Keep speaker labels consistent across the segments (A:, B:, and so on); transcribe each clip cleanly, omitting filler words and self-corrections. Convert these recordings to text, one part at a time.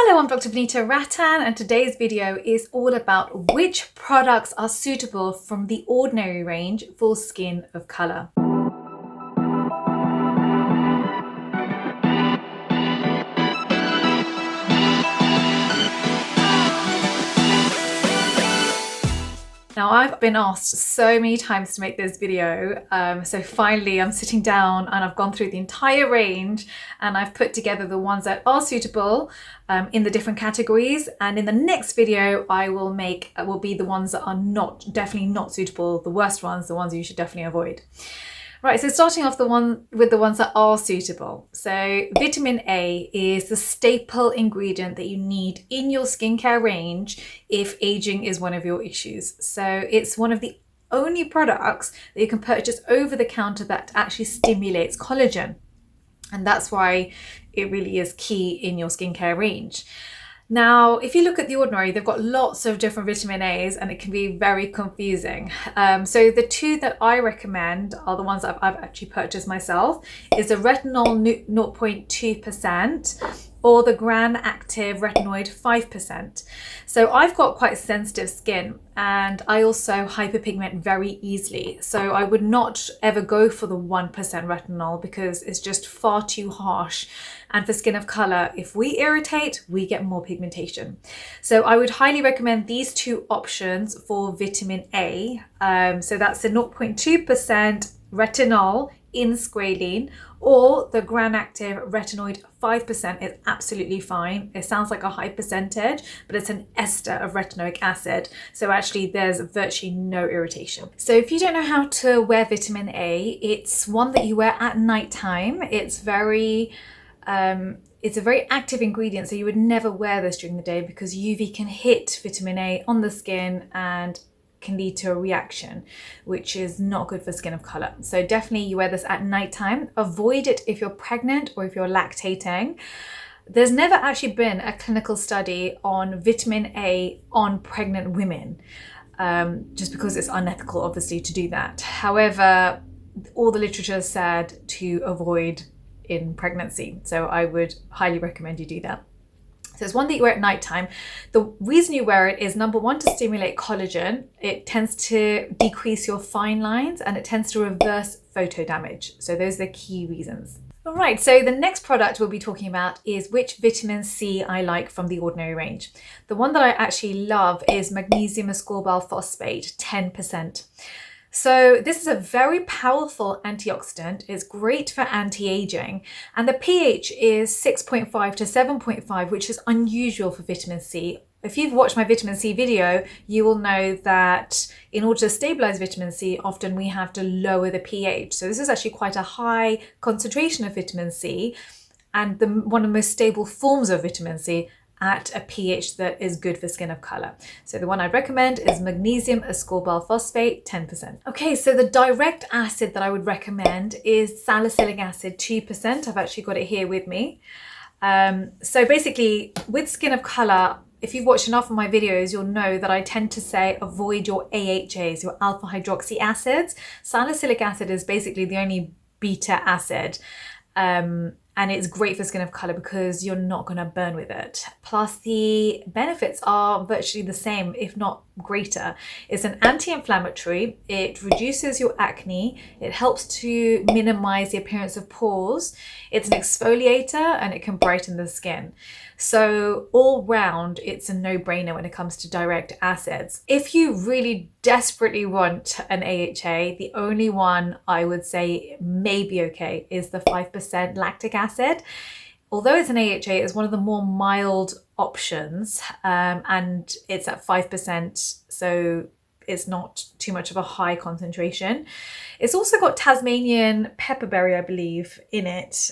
A: Hello, I'm Dr. Vanita Rattan, and today's video is all about which products are suitable from the Ordinary range for skin of colour. Now, I've been asked so many times to make this video, so finally I'm sitting down and I've gone through the entire range and I've put together the ones that are suitable in the different categories, and in the next video I will be the ones that are definitely not suitable, the worst ones, the ones you should definitely avoid. Right, so starting off with the ones that are suitable. So vitamin A is the staple ingredient that you need in your skincare range if aging is one of your issues. So it's one of the only products that you can purchase over the counter that actually stimulates collagen. And that's why it really is key in your skincare range. Now, if you look at The Ordinary, they've got lots of different vitamin A's and it can be very confusing. So the two that I recommend are the ones that I've actually purchased myself, is the retinol 0.2% or the Gran Active Retinoid 5%. So I've got quite sensitive skin and I also hyperpigment very easily. So I would not ever go for the 1% retinol because it's just far too harsh. And for skin of colour, if we irritate, we get more pigmentation. So I would highly recommend these two options for vitamin A. So that's the 0.2% retinol in squalene, or the Gran Active Retinoid 5% is absolutely fine. It sounds like a high percentage, but it's an ester of retinoic acid. So actually there's virtually no irritation. So if you don't know how to wear vitamin A, it's one that you wear at nighttime. It's a very active ingredient, so you would never wear this during the day because UV can hit vitamin A on the skin and can lead to a reaction, which is not good for skin of colour. So definitely you wear this at nighttime. Avoid it if you're pregnant or if you're lactating. There's never actually been a clinical study on vitamin A on pregnant women, just because it's unethical, obviously, to do that. However, all the literature said to avoid in pregnancy. So I would highly recommend you do that. So it's one that you wear at nighttime. The reason you wear it is, number one, to stimulate collagen. It tends to decrease your fine lines and it tends to reverse photo damage. So those are the key reasons. All right, so the next product we'll be talking about is which vitamin C I like from the Ordinary range. The one that I actually love is magnesium ascorbate phosphate, 10%. So this is a very powerful antioxidant. It's great for anti-aging, and the pH is 6.5 to 7.5, which is unusual for vitamin C. If you've watched my vitamin C video, you will know that in order to stabilize vitamin C, often we have to lower the pH. So this is actually quite a high concentration of vitamin C and one of the most stable forms of vitamin C at a pH that is good for skin of colour. So the one I'd recommend is magnesium ascorbate phosphate, 10%. Okay, so the direct acid that I would recommend is salicylic acid, 2%. I've actually got it here with me. So basically, with skin of colour, if you've watched enough of my videos, you'll know that I tend to say avoid your AHAs, your alpha hydroxy acids. Salicylic acid is basically the only beta acid. And it's great for skin of colour because you're not going to burn with it. Plus the benefits are virtually the same, if not greater. It's an anti-inflammatory, it reduces your acne, it helps to minimize the appearance of pores, it's an exfoliator and it can brighten the skin. So all round, it's a no-brainer when it comes to direct acids. If you really desperately want an AHA, the only one I would say may be okay is the 5% lactic acid. Although it's an AHA, it's one of the more mild options, and it's at 5%, so it's not too much of a high concentration. It's also got Tasmanian pepperberry, I believe, in it,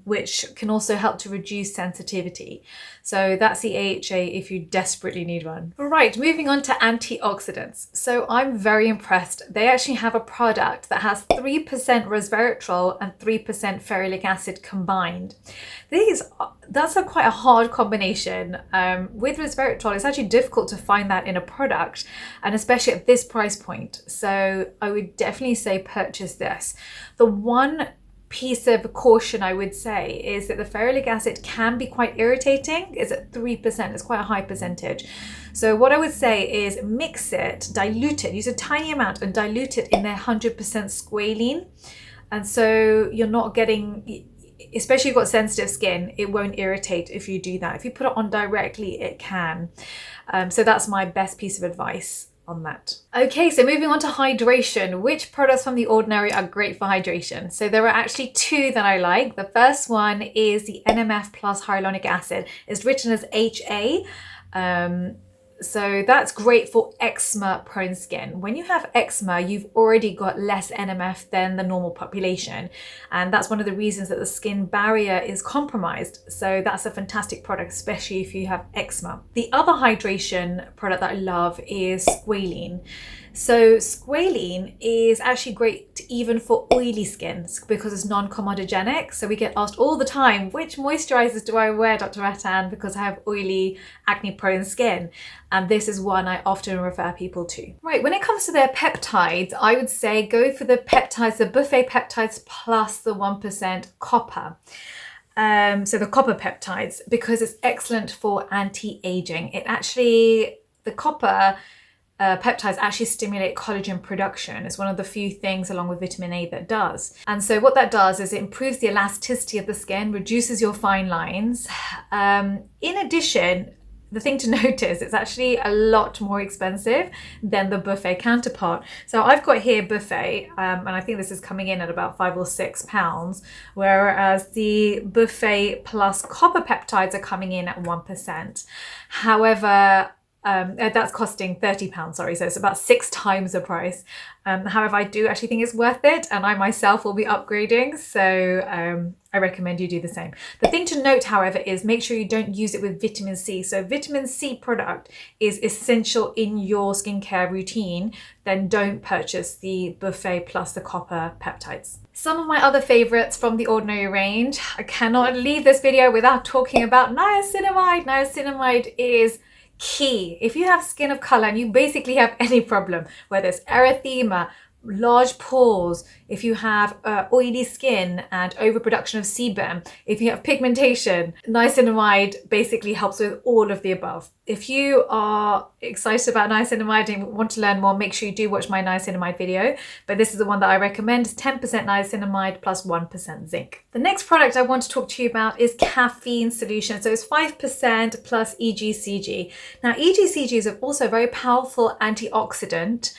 A: which can also help to reduce sensitivity. So that's the AHA if you desperately need one. Right, moving on to antioxidants. So I'm very impressed. They actually have a product that has 3% resveratrol and 3% ferulic acid combined. That's quite a hard combination. With resveratrol, it's actually difficult to find that in a product, and especially at this price point. So I would definitely say purchase this. The one piece of caution I would say is that the ferulic acid can be quite irritating. It's at 3%, it's quite a high percentage. So what I would say is mix it, dilute it, use a tiny amount and dilute it in their 100% squalene. And so you're not getting, especially if you've got sensitive skin, it won't irritate if you do that. If you put it on directly, it can. So that's my best piece of advice on that. Okay, so moving on to hydration. Which products from The Ordinary are great for hydration? So there are actually two that I like. The first one is the NMF plus hyaluronic acid. It's written as HA. So that's great for eczema prone skin. When you have eczema, you've already got less NMF than the normal population. And that's one of the reasons that the skin barrier is compromised. So that's a fantastic product, especially if you have eczema. The other hydration product that I love is squalene. So squalene is actually great even for oily skin because it's non-comedogenic. So we get asked all the time, which moisturizers do I wear, Dr. Rattan, because I have oily, acne-prone skin. And this is one I often refer people to. Right, when it comes to their peptides, I would say go for the peptides, the buffet peptides plus the 1% copper. So the copper peptides, because it's excellent for anti-aging. It actually, the copper peptides actually stimulate collagen production. It's one of the few things along with vitamin A that does. And so what that does is it improves the elasticity of the skin, reduces your fine lines. In addition, the thing to notice, it's actually a lot more expensive than the buffet counterpart. So I've got here buffet, and I think this is coming in at about £5 or £6, whereas the buffet plus copper peptides are coming in at 1%. However, that's costing £30, sorry, so it's about 6 times the price. However, I do actually think it's worth it, and I myself will be upgrading, so I recommend you do the same. The thing to note, however, is make sure you don't use it with vitamin C. So vitamin C product is essential in your skincare routine, then don't purchase the buffet plus the copper peptides. Some of my other favorites from the Ordinary range, I cannot leave this video without talking about niacinamide. Niacinamide is key. If you have skin of color and you basically have any problem, whether it's erythema, large pores, if you have oily skin and overproduction of sebum, if you have pigmentation, niacinamide basically helps with all of the above. If you are excited about niacinamide and want to learn more, make sure you do watch my niacinamide video, but this is the one that I recommend. It's 10% niacinamide plus 1% zinc. The next product I want to talk to you about is Caffeine Solution. So it's 5% plus EGCG. Now EGCG is also a very powerful antioxidant.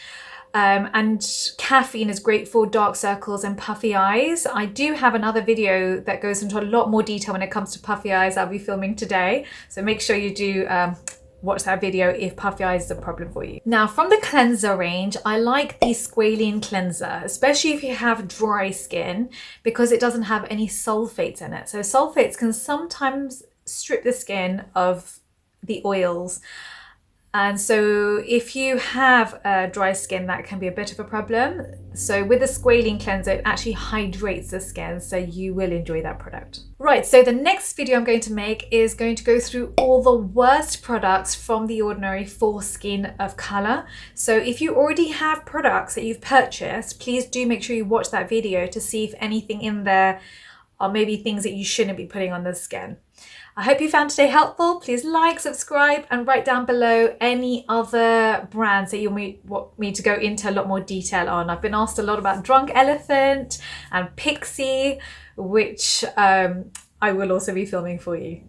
A: And caffeine is great for dark circles and puffy eyes. I do have another video that goes into a lot more detail when it comes to puffy eyes I'll be filming today. So make sure you do watch that video if puffy eyes is a problem for you. Now from the cleanser range, I like the squalene cleanser, especially if you have dry skin, because it doesn't have any sulfates in it. So sulfates can sometimes strip the skin of the oils. And so if you have dry skin, that can be a bit of a problem. So with the squalene cleanser, it actually hydrates the skin, so you will enjoy that product. Right, so the next video I'm going to make is going to go through all the worst products from The Ordinary for skin of color. So if you already have products that you've purchased, please do make sure you watch that video to see if anything in there are maybe things that you shouldn't be putting on the skin. I hope you found today helpful. Please like, subscribe, and write down below any other brands that you want me to go into a lot more detail on. I've been asked a lot about Drunk Elephant and Pixie, which I will also be filming for you.